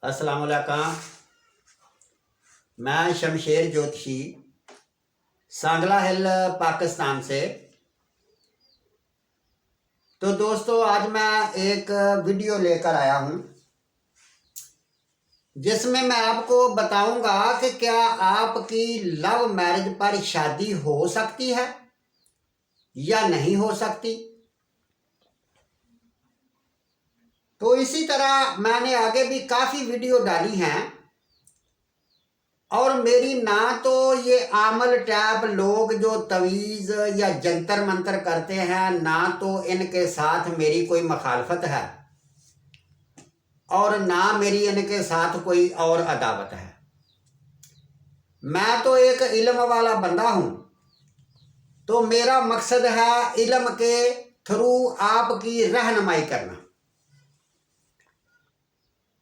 अस्सलाम वालेकुम। मैं शमशेर ज्योतिषी सांगला हिल पाकिस्तान से। तो दोस्तों, आज मैं एक वीडियो लेकर आया हूँ जिसमें मैं आपको बताऊंगा कि क्या आपकी लव मैरिज पर शादी हो सकती है या नहीं हो सकती। तो इसी तरह मैंने आगे भी काफ़ी वीडियो डाली हैं और मेरी ना तो ये आमल टैप लोग जो तवीज़ या जंतर मंतर करते हैं, ना तो इनके साथ मेरी कोई मुखालफत है और ना मेरी इनके साथ कोई और अदावत है। मैं तो एक इल्म वाला बंदा हूँ, तो मेरा मकसद है इल्म के थ्रू आपकी रहनुमाई करना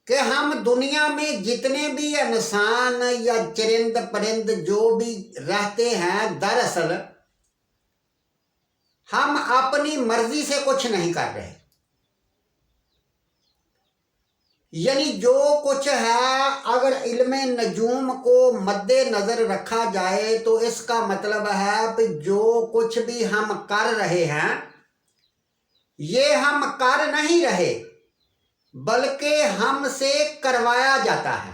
कि हम दुनिया में जितने भी इंसान या चरिंद परिंद जो भी रहते हैं, दरअसल हम अपनी मर्जी से कुछ नहीं कर रहे। यानी जो कुछ है, अगर इल्मे नजूम को मद्दे नज़र रखा जाए तो इसका मतलब है कि जो कुछ भी हम कर रहे हैं ये हम कर नहीं रहे, बल्कि हमसे करवाया जाता है।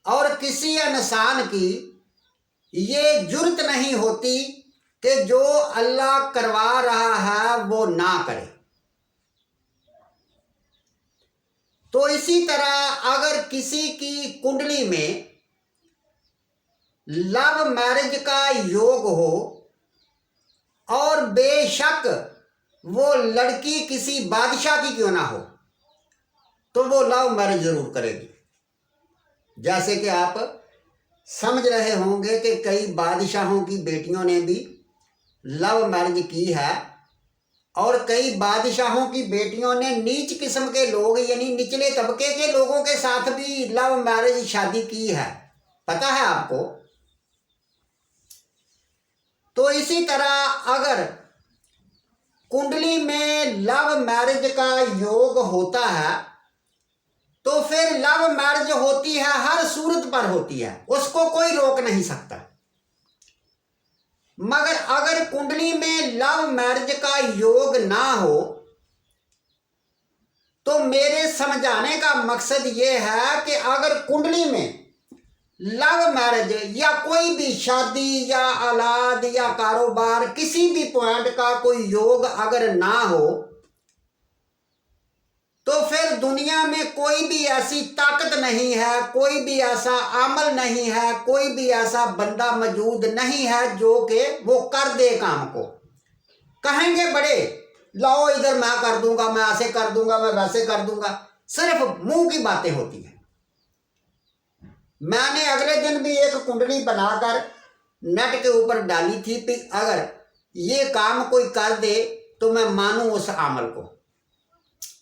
और किसी इंसान की ये जुर्त नहीं होती कि जो अल्लाह करवा रहा है वो ना करे। तो इसी तरह अगर किसी की कुंडली में लव मैरिज का योग हो और बेशक वो लड़की किसी बादशाह की क्यों ना हो, तो वो लव मैरिज जरूर करेगी। जैसे कि आप समझ रहे होंगे कि कई बादशाहों की बेटियों ने भी लव मैरिज की है और कई बादशाहों की बेटियों ने नीच किस्म के लोग यानी निचले तबके के लोगों के साथ भी लव मैरिज शादी की है। पता है आपको? तो इसी तरह अगर कुंडली में लव मैरिज का योग होता है तो फिर लव मैरिज होती है, हर सूरत पर होती है, उसको कोई रोक नहीं सकता। मगर अगर कुंडली में लव मैरिज का योग ना हो तो मेरे समझाने का मकसद ये है कि अगर कुंडली में लव मैरिज या कोई भी शादी या औलाद या कारोबार किसी भी पॉइंट का कोई योग अगर ना हो तो फिर दुनिया में कोई भी ऐसी ताकत नहीं है, कोई भी ऐसा अमल नहीं है, कोई भी ऐसा बंदा मौजूद नहीं है जो कि वो कर दे काम को। कहेंगे बड़े, लाओ इधर मैं कर दूंगा, मैं ऐसे कर दूंगा, मैं वैसे कर दूंगा, सिर्फ मुंह की बातें होती हैं। मैंने अगले दिन भी एक कुंडली बनाकर नेट के ऊपर डाली थी कि अगर ये काम कोई कर दे तो मैं मानूं उस अमल को,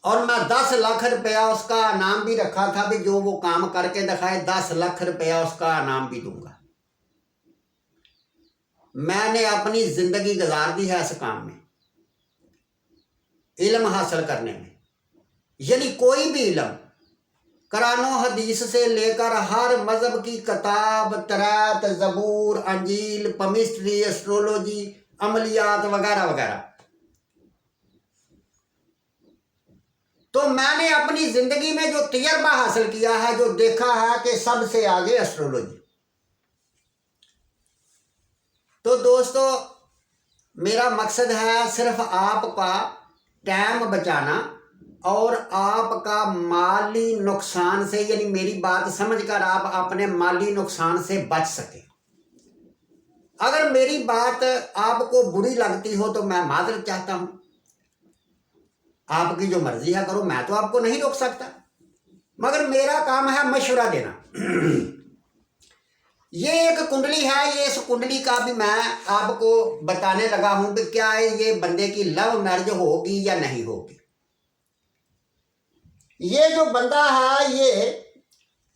और मैं 10 लाख रुपया उसका इनाम भी रखा था भी जो वो काम करके दिखाए 10 लाख रुपया उसका इनाम भी दूंगा। मैंने अपनी जिंदगी गुजार दी है इस काम में, इल्म हासिल करने में। यानी कोई भी इल्म, कुरान हदीस से लेकर हर मजहब की किताब, तरात, जबूर, अंजील, पमिस्ट्री, एस्ट्रोलॉजी, अमलियात वगैरह वगैरह, तो मैंने अपनी जिंदगी में जो तजर्बा हासिल किया है, जो देखा है कि सबसे आगे एस्ट्रोलॉजी। तो दोस्तों, मेरा मकसद है सिर्फ आपका टाइम बचाना और आपका माली नुकसान से, यानी मेरी बात समझकर आप अपने माली नुकसान से बच सके। अगर मेरी बात आपको बुरी लगती हो तो मैं माजरत चाहता हूं। आपकी जो मर्जी है करो, मैं तो आपको नहीं रोक सकता, मगर मेरा काम है मशवरा देना। ये एक कुंडली है, ये इस कुंडली का भी मैं आपको बताने लगा हूं कि क्या है ये बंदे की लव मैरिज होगी या नहीं होगी। ये जो बंदा है ये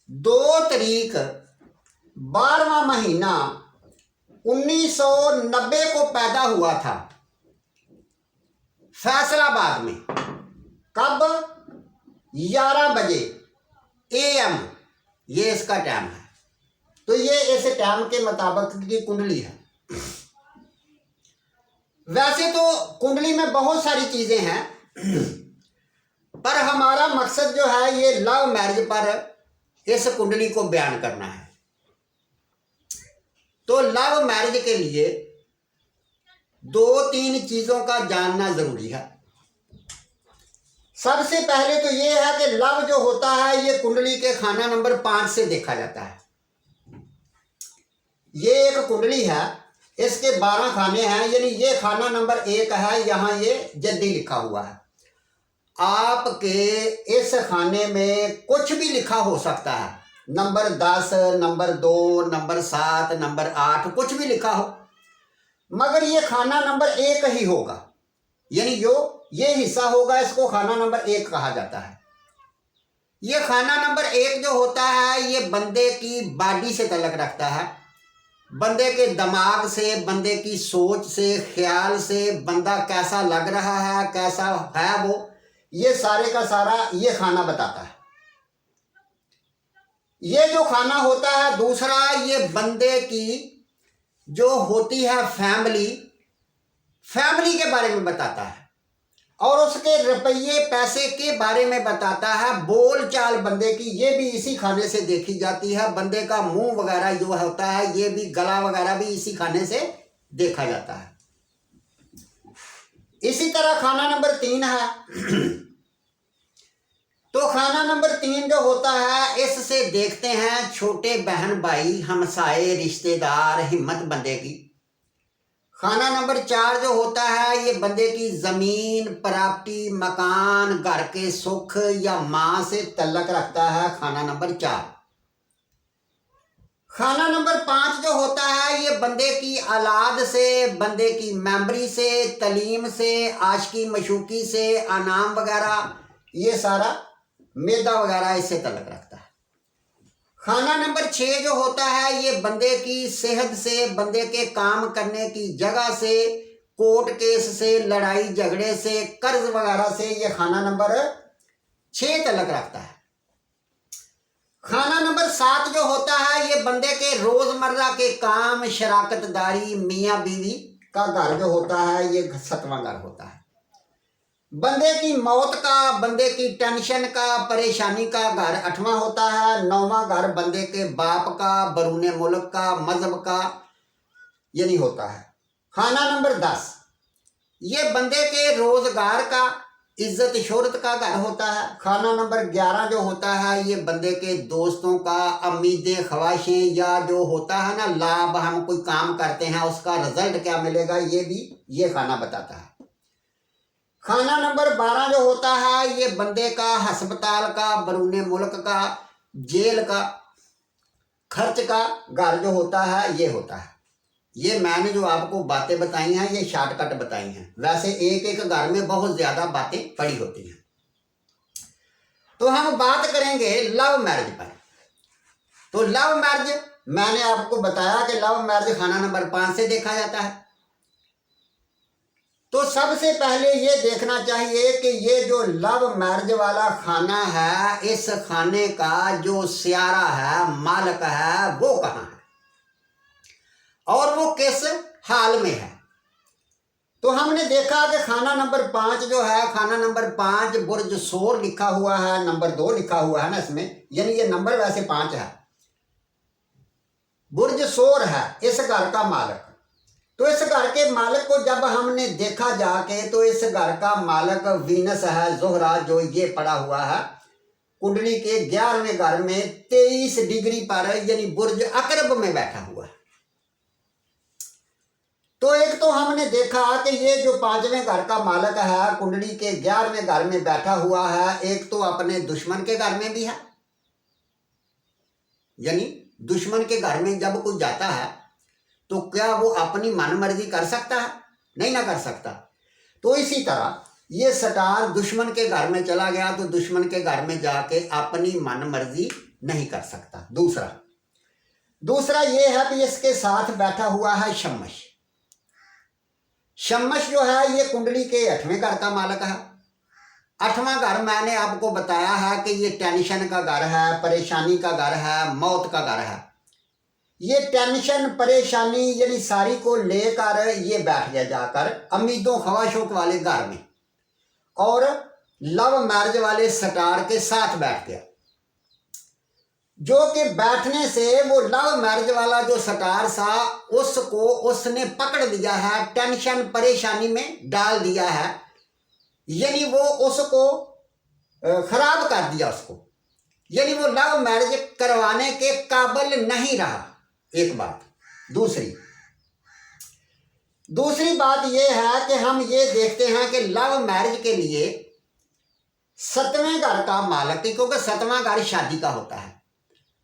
2 तारीख 12वां महीना 1990 को पैदा हुआ था फैसलाबाद में। कब? 11 बजे AM ये इसका टाइम है। तो ये इस टाइम के मुताबिक की कुंडली है। वैसे तो कुंडली में बहुत सारी चीजें हैं, पर हमारा मकसद जो है ये लव मैरिज पर इस कुंडली को बयान करना है। तो लव मैरिज के लिए 2-3 चीजों का जानना जरूरी है। सबसे पहले तो ये है कि लव जो होता है ये कुंडली के खाना नंबर 5 से देखा जाता है। ये एक कुंडली है, इसके 12 खाने हैं, यानी ये खाना नंबर 1 है, यहाँ ये जद्दी लिखा हुआ है। आपके इस खाने में कुछ भी लिखा हो सकता है, नंबर 10, नंबर 2, नंबर 7, नंबर 8, कुछ भी लिखा हो, मगर ये खाना नंबर 1 ही होगा, यानी जो ये हिस्सा होगा इसको खाना नंबर 1 कहा जाता है। ये खाना नंबर 1 जो होता है ये बंदे की बॉडी से ताल्लुक रखता है, बंदे के दिमाग से, बंदे की सोच से, ख्याल से, बंदा कैसा लग रहा है, कैसा है वो, ये सारे का सारा ये खाना बताता है। ये जो खाना होता है दूसरा, ये बंदे की जो होती है फैमिली के बारे में बताता है, और उसके रुपये पैसे के बारे में बताता है। बोल चाल बंदे की ये भी इसी खाने से देखी जाती है। बंदे का मुंह वगैरह जो होता है ये भी, गला वगैरह भी इसी खाने से देखा जाता है। इसी तरह खाना नंबर 3 है। तो खाना नंबर 3 जो होता है इससे देखते हैं छोटे बहन भाई, हमसाए, रिश्तेदार, हिम्मत बंदे की। खाना नंबर 4 जो होता है ये बंदे की जमीन, प्रॉपर्टी, मकान, घर के सुख या मां से तल्लक रखता है, खाना नंबर 4। खाना नंबर 5 जो होता है ये बंदे की औलाद से, बंदे की मेमोरी से, तलीम से, आशिकी मशूकी से, अनाम वगैरह, ये सारा मैदा वगैरह इससे तल्लक रखता है। खाना नंबर 6 जो होता है ये बंदे की सेहत से, बंदे के काम करने की जगह से, कोर्ट केस से, लड़ाई झगड़े से, कर्ज वगैरह से, ये खाना नंबर 6 तल्लक रखता है। खाना नंबर 7 जो होता है ये बंदे के रोजमर्रा के काम, शराकतदारी, मियाँ बीवी का घर जो होता है ये 7वां घर होता है। बंदे की मौत का, बंदे की टेंशन का, परेशानी का घर 8वां होता है। 9वां घर बंदे के बाप का, बरूने मुल्क का, मजहब का यानी होता है। खाना नंबर 10 ये बंदे के रोजगार का, इज्जत शोहरत का घर होता है। खाना नंबर 11 जो होता है ये बंदे के दोस्तों का, उम्मीदें, ख्वाहिशें, या जो होता है ना लाभ, हम कोई काम करते हैं उसका रिजल्ट क्या मिलेगा, ये भी ये खाना बताता है। खाना नंबर 12 जो होता है ये बंदे का हस्पताल का, बरूने मुल्क का, जेल का खर्च का घर जो होता है ये होता है। ये मैंने जो आपको बातें बताई हैं ये शॉर्टकट बताई हैं, वैसे एक एक घर में बहुत ज्यादा बातें पड़ी होती हैं। तो हम बात करेंगे लव मैरिज पर। तो लव मैरिज मैंने आपको बताया कि लव मैरिज खाना नंबर 5 से देखा जाता है। तो सबसे पहले ये देखना चाहिए कि ये जो लव मैरिज वाला खाना है, इस खाने का जो सियारा है, मालिक है, वो कहाँ है और वो किस हाल में है। तो हमने देखा कि खाना नंबर 5 जो है, खाना नंबर 5 बुर्ज सोर लिखा हुआ है, नंबर 2 लिखा हुआ है ना इसमें, यानी ये नंबर वैसे 5 है। बुर्ज सोर है इस घर का मालिक। तो इस घर के मालिक को जब हमने देखा जाके, तो इस घर का मालिक वीनस है, जोहरा, जो ये पड़ा हुआ है कुंडली के 11वें घर में 23 डिग्री पर, यानी बुर्ज अकरब में बैठा हुआ है। तो एक तो हमने देखा कि ये जो 5वें घर का मालिक है कुंडली के 11वें घर में बैठा हुआ है, एक तो अपने दुश्मन के घर में भी है, यानी दुश्मन के घर में जब कोई जाता है तो क्या वो अपनी मन मर्जी कर सकता है? नहीं ना कर सकता। तो इसी तरह ये स्टार दुश्मन के घर में चला गया तो दुश्मन के घर में जाके अपनी मन मर्जी नहीं कर सकता। दूसरा ये है कि इसके साथ बैठा हुआ है शम्मश। शम्मश जो है ये कुंडली के 8वें घर का मालिक है। 8वां घर मैंने आपको बताया है कि ये टेंशन का घर है, परेशानी का घर है, मौत का घर है। ये टेंशन परेशानी यानी सारी को लेकर ये बैठ गया जाकर उम्मीदों ख्वाहिशों वाले घर में, और लव मैरिज वाले स्टार के साथ बैठ गया, जो कि बैठने से वो लव मैरिज वाला जो स्टार था उसको उसने पकड़ लिया है, टेंशन परेशानी में डाल दिया है, यानी वो उसको खराब कर दिया उसको, यानी वो लव मैरिज करवाने के काबिल नहीं रहा। एक बात। दूसरी बात ये है कि हम ये देखते हैं कि लव मैरिज के लिए 7वें घर का मालक, क्योंकि 7वां घर शादी का होता है,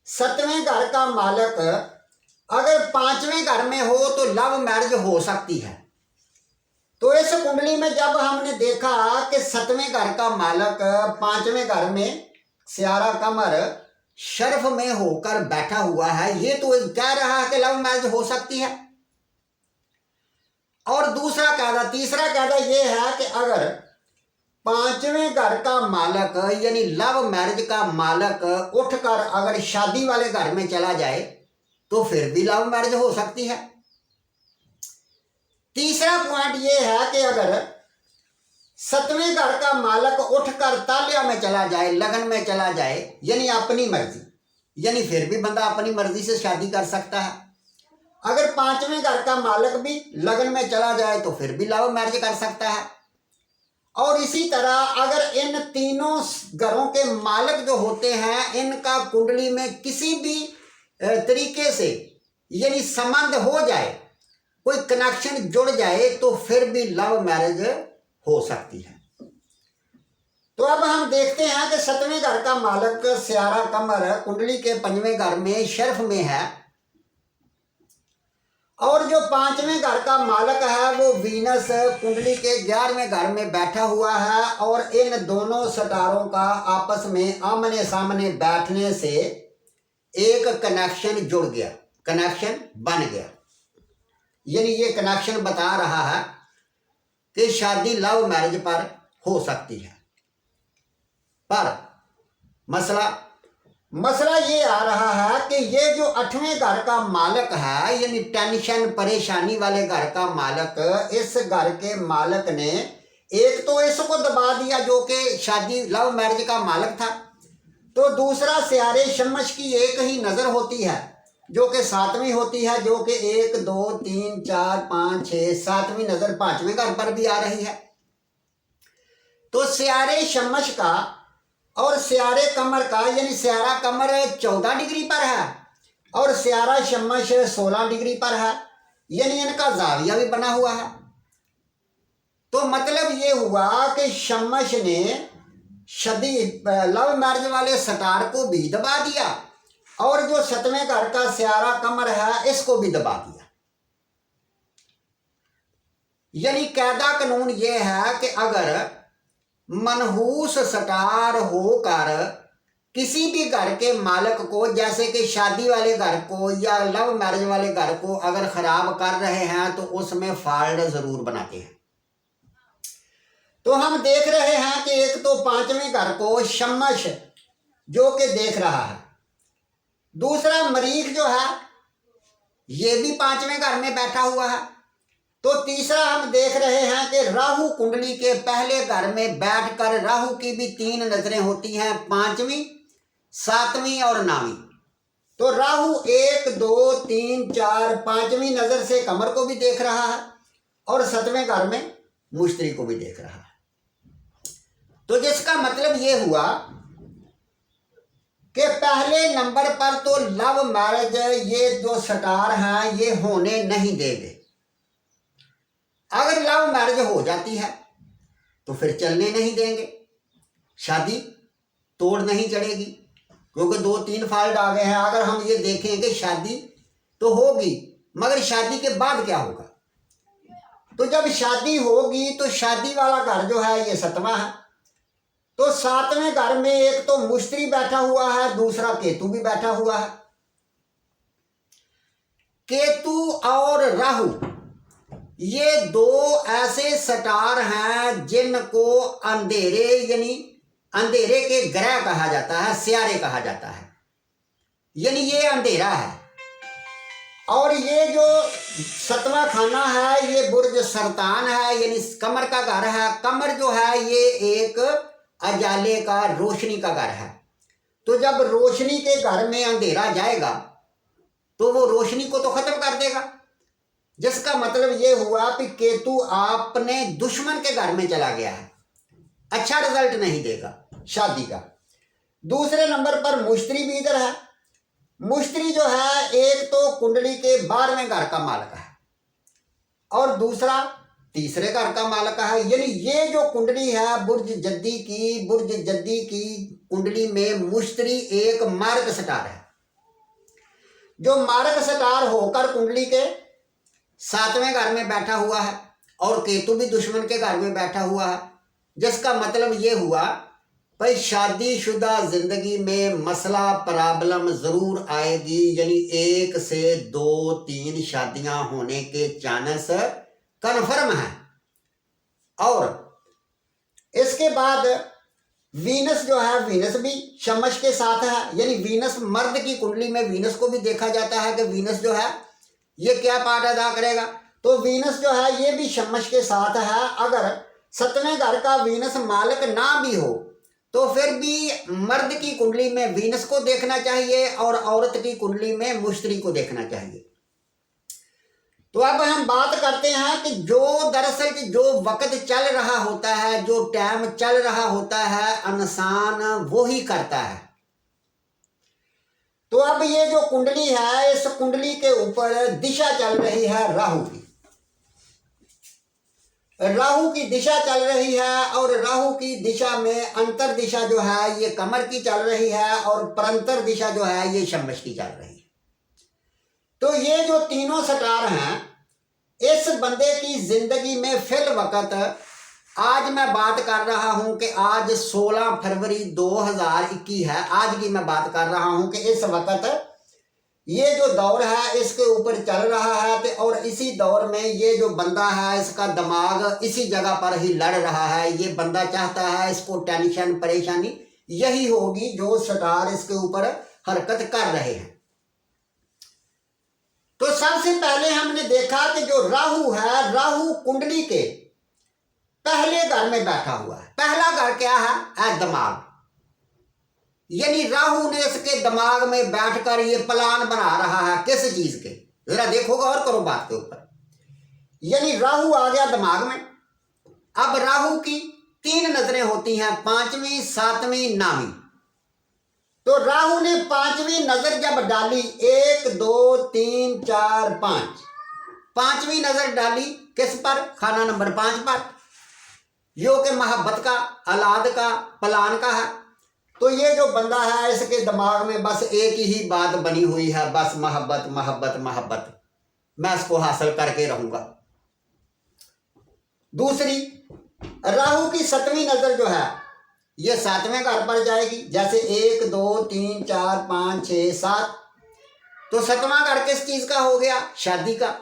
7वें घर का मालक अगर 5वें घर में हो तो लव मैरिज हो सकती है। तो इस कुंडली में जब हमने देखा कि 7वें घर का मालक 5वें घर में सियारा कमर शर्फ में होकर बैठा हुआ है, ये तो कह रहा है कि लव मैरिज हो सकती है। और तीसरा कायदा ये है कि अगर 5वें घर का मालक यानी लव मैरिज का मालक उठकर अगर शादी वाले घर में चला जाए तो फिर भी लव मैरिज हो सकती है। तीसरा पॉइंट ये है कि अगर 7वें घर का मालक उठकर तालिया में चला जाए, लगन में चला जाए, यानी अपनी मर्जी, यानी फिर भी बंदा अपनी मर्जी से शादी कर सकता है। अगर 5वें घर का मालक भी लगन में चला जाए तो फिर भी लव मैरिज कर सकता है। और इसी तरह अगर इन तीनों घरों के मालक जो होते हैं इनका कुंडली में किसी भी तरीके से यानी संबंध हो जाए, कोई कनेक्शन जुड़ जाए, तो फिर भी लव मैरिज हो सकती है। तो अब हम देखते हैं कि 7वें घर का मालक सियारा कमर कुंडली के 5वें घर में शर्फ में है, और जो 5वें घर का मालक है वो वीनस कुंडली के 11वें घर में बैठा हुआ है, और इन दोनों सितारों का आपस में आमने सामने बैठने से एक कनेक्शन जुड़ गया, कनेक्शन बन गया, यानी ये कनेक्शन बता रहा है कि शादी लव मैरिज पर हो सकती है। पर मसला ये आ रहा है कि ये जो 8वें घर का मालक है यानी टेंशन परेशानी वाले घर का मालक, इस घर के मालक ने एक तो इसको दबा दिया जो कि शादी लव मैरिज का मालक था, तो दूसरा सियारे शमश की एक ही नज़र होती है जो कि 7वीं होती है, जो कि 1 2 3 4 5 6 7वीं नज़र 5वें घर पर भी आ रही है। तो सियारे शमश का और सियारे कमर का, यानी सियारा कमर 14 डिग्री पर है और सियारा शमश 16 डिग्री पर है, यानी इनका जाविया भी बना हुआ है। तो मतलब ये हुआ कि शमश ने शादी लव मैरिज वाले स्टार को भी दबा दिया और जो 7वें घर का सियारा कमर है इसको भी दबा दिया। यानी कायदा कानून ये है कि अगर मनहूस स्टार होकर किसी भी घर के मालक को, जैसे कि शादी वाले घर को या लव मैरिज वाले घर को अगर खराब कर रहे हैं तो उसमें फॉल्ट जरूर बनाते हैं। तो हम देख रहे हैं कि एक तो 5वें घर को शमश जो कि देख रहा है, दूसरा मरीख जो है ये भी 5वें घर में बैठा हुआ है, तो तीसरा हम देख रहे हैं कि राहु कुंडली के पहले घर में बैठकर राहु की भी 3 नजरें होती हैं, 5वीं 7वीं और 9वीं। तो राहु 1 2 3 4 5वीं नजर से कमर को भी देख रहा है और 7वें घर में मुश्तरी को भी देख रहा है। तो जिसका मतलब ये हुआ कि पहले नंबर पर तो लव मैरिज ये जो स्टार हैं ये होने नहीं देंगे। अगर लव मैरिज हो जाती है तो फिर चलने नहीं देंगे, शादी तोड़ नहीं चढ़ेगी, क्योंकि 2-3 फॉल्ट आ गए हैं। अगर हम ये देखें कि शादी तो होगी मगर शादी के बाद क्या होगा, तो जब शादी होगी तो शादी वाला घर जो है ये 7वां है, तो 7वें घर में एक तो मुश्तरी बैठा हुआ है, दूसरा केतु भी बैठा हुआ है। केतु और राहु ये दो ऐसे स्टार हैं जिनको अंधेरे यानी अंधेरे के ग्रह कहा जाता है, सियारे कहा जाता है, यानी ये अंधेरा है। और ये जो सतवां खाना है ये बुर्ज सरतान है, यानी कमर का घर है। कमर जो है ये एक अजाले का, रोशनी का घर है। तो जब रोशनी के घर में अंधेरा जाएगा तो वो रोशनी को तो खत्म कर देगा, जिसका मतलब ये हुआ कि केतु आपने दुश्मन के घर में चला गया है, अच्छा रिजल्ट नहीं देगा शादी का। दूसरे नंबर पर मुश्तरी भी इधर है। मुश्तरी जो है एक तो कुंडली के 12वें घर का मालिक है और दूसरा तीसरे घर का मालिक है। यानी ये जो कुंडली है बुर्ज जद्दी की कुंडली में मुश्तरी एक मार्ग स्टार है, जो मार्ग स्टार होकर कुंडली के 7वें घर में बैठा हुआ है और केतु भी दुश्मन के घर में बैठा हुआ है, जिसका मतलब ये हुआ भाई शादीशुदा जिंदगी में मसला प्रॉब्लम जरूर आएगी। यानी 1 से 2-3 शादियां होने के चांस कन्फर्म है। और इसके बाद वीनस जो है, वीनस भी शमश के साथ है। यानी वीनस मर्द की कुंडली में वीनस को भी देखा जाता है कि वीनस जो है ये क्या पार्ट अदा करेगा। तो वीनस जो है ये भी शमश के साथ है। अगर 7वें घर का वीनस मालिक ना भी हो तो फिर भी मर्द की कुंडली में वीनस को देखना चाहिए और औरत की कुंडली में मुश्तरी को देखना चाहिए। तो अब हम बात करते हैं कि जो दरअसल जो वक्त चल रहा होता है, जो टाइम चल रहा होता है, इंसान वो ही करता है। तो अब ये जो कुंडली है, इस कुंडली के ऊपर दिशा चल रही है राहु की। राहु की दिशा चल रही है और राहु की दिशा में अंतर दिशा जो है ये कमर की चल रही है और परंतर दिशा जो है ये शमश की चल रही है। तो ये जो तीनों स्टार हैं, इस बंदे की जिंदगी में फिल वक्त, आज मैं बात कर रहा हूं कि आज 16 फरवरी 2021 है, आज की मैं बात कर रहा हूं कि इस वक्त ये जो दौर है इसके ऊपर चल रहा है। और इसी दौर में ये जो बंदा है इसका दिमाग इसी जगह पर ही लड़ रहा है। ये बंदा चाहता है इसको टेंशन परेशानी यही होगी जो स्टार इसके ऊपर हरकत कर रहे हैं। तो सबसे पहले हमने देखा कि जो राहु है, राहु कुंडली के पहले घर में बैठा हुआ है। पहला घर क्या है? दिमाग। यानी राहु ने इसके दिमाग में बैठकर ये प्लान बना रहा है किस चीज के, जरा देखो और करो बात के ऊपर। यानी राहु आ गया दिमाग में। अब राहु की 3 नजरें होती हैं, 5वीं, 7वीं, 9वीं। तो राहु ने 5वीं नजर जब डाली, 1 2 3 4 5, 5वीं नजर डाली किस पर? खाना नंबर 5 पर, जो कि मोहब्बत का, औलाद का, प्लान का है। तो ये जो बंदा है इसके दिमाग में बस एक ही बात बनी हुई है, बस मोहब्बत मोहब्बत मोहब्बत, मैं इसको हासिल करके रहूंगा। दूसरी, राहु की 7वीं नजर जो है ये 7वें घर पर जाएगी। जैसे 1 2 3 4 5 6 7, तो 7वां घर किस चीज का हो गया? शादी का।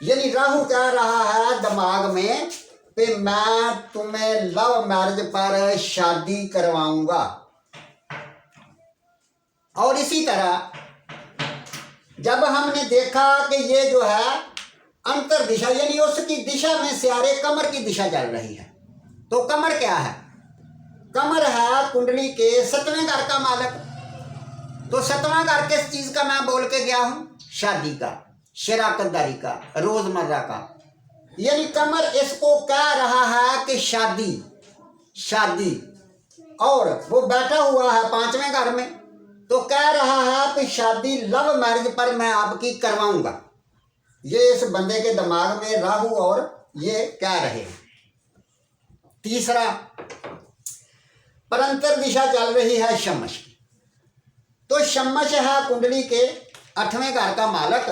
यानी राहु कह रहा है दिमाग में कि मैं तुम्हें लव मैरिज पर शादी करवाऊंगा। और इसी तरह जब हमने देखा कि ये जो है अंतर दिशा, यानी उसकी दिशा में सियारे कमर की दिशा चल रही है। तो कमर क्या है? कमर है कुंडली के 7वें घर का मालिक। तो 7वां घर किस चीज का मैं बोल के गया हूं? शादी का, शराकतदारी का, रोजमर्रा का। यानी कमर इसको कह रहा है कि शादी शादी, और वो बैठा हुआ है 5वें घर में, तो कह रहा है कि शादी लव मैरिज पर मैं आपकी करवाऊंगा। ये इस बंदे के दिमाग में राहु और ये कह रहे हैं। तीसरा, परंतर दिशा चल रही है शमश की। तो शमश है कुंडली के 8वें घर का मालिक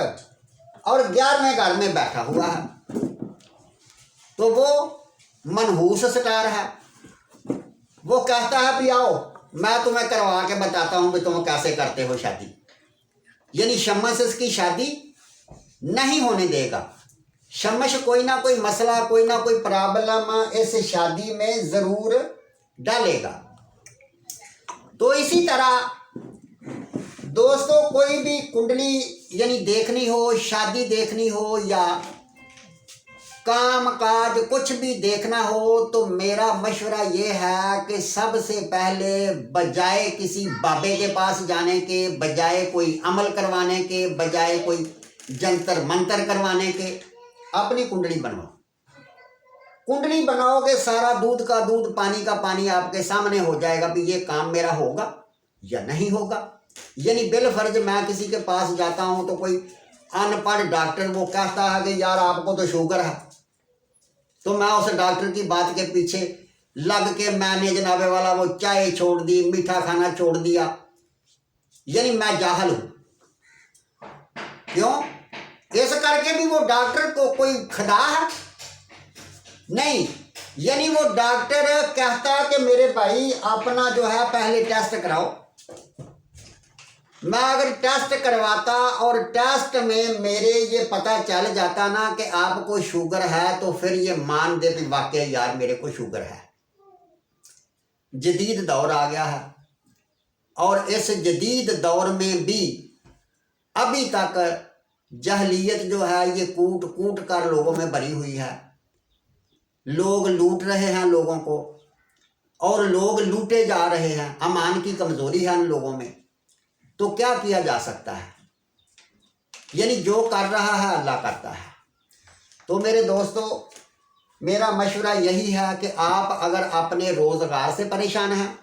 और 11वें घर में बैठा हुआ है। तो वो मनहूस स्टार है। वो कहता है भी आओ मैं तुम्हें करवा के बताता हूं कि तुम कैसे करते हो शादी। यानी शमस इसकी शादी नहीं होने देगा। शमश कोई ना कोई मसला, कोई ना कोई प्रॉब्लम इस शादी में ज़रूर डालेगा। तो इसी तरह दोस्तों, कोई भी कुंडली यानी देखनी हो, शादी देखनी हो या काम काज कुछ भी देखना हो, तो मेरा मशवरा ये है कि सबसे पहले बजाय किसी बाबे के पास जाने के, बजाय कोई अमल करवाने के, बजाय कोई जंतर मंतर करवाने के, अपनी कुंडली बनाओ। कुंडली बनाओगे, सारा दूध का दूध, पानी का पानी आपके सामने हो जाएगा कि ये काम मेरा होगा या नहीं होगा। यानी बिल फर्ज मैं किसी के पास जाता हूं तो कोई अनपढ़ डॉक्टर वो कहता है कि यार आपको तो शुगर है, तो मैं उस डॉक्टर की बात के पीछे लग के मैंने जनाबे वाला वो चाय छोड़ दी, मीठा खाना छोड़ दिया, यानी मैं जाहल हूं। क्यों? इस करके भी वो डॉक्टर को कोई खुदा है नहीं। यानी वो डॉक्टर कहता है कि मेरे भाई अपना जो है पहले टेस्ट कराओ। मैं अगर टेस्ट करवाता और टेस्ट में मेरे ये पता चल जाता ना कि आपको शुगर है, तो फिर ये मान दे कि वाकई यार मेरे को शुगर है। जदीद दौर आ गया है और इस जदीद दौर में भी अभी तक जहलियत जो है ये कूट कूट कर लोगों में भरी हुई है। लोग लूट रहे हैं लोगों को और लोग लूटे जा रहे हैं। अमान की कमज़ोरी है इन लोगों में। तो क्या किया जा सकता है? यानी जो कर रहा है अल्लाह करता है। तो मेरे दोस्तों, मेरा मशवरा यही है कि आप अगर अपने रोज़गार से परेशान हैं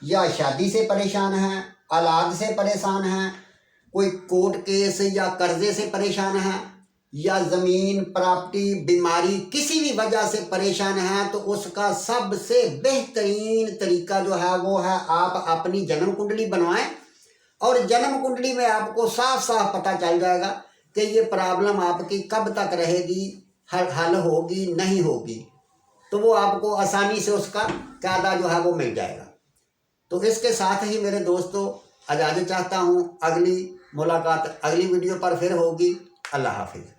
या शादी से परेशान हैं, औलाद से परेशान हैं, कोई कोर्ट केस या कर्जे से परेशान हैं, या ज़मीन प्रॉपर्टी बीमारी किसी भी वजह से परेशान हैं, तो उसका सबसे बेहतरीन तरीका जो है वो है आप अपनी जन्म कुंडली बनवाएं। और जन्म कुंडली में आपको साफ साफ पता चल जाएगा कि ये प्रॉब्लम आपकी कब तक रहेगी, हल होगी नहीं होगी। तो वो आपको आसानी से उसका कायदा जो है वो मिल जाएगा। तो इसके साथ ही मेरे दोस्तों इजाज़त चाहता हूँ। अगली मुलाकात अगली वीडियो पर फिर होगी। अल्लाह हाफिज़।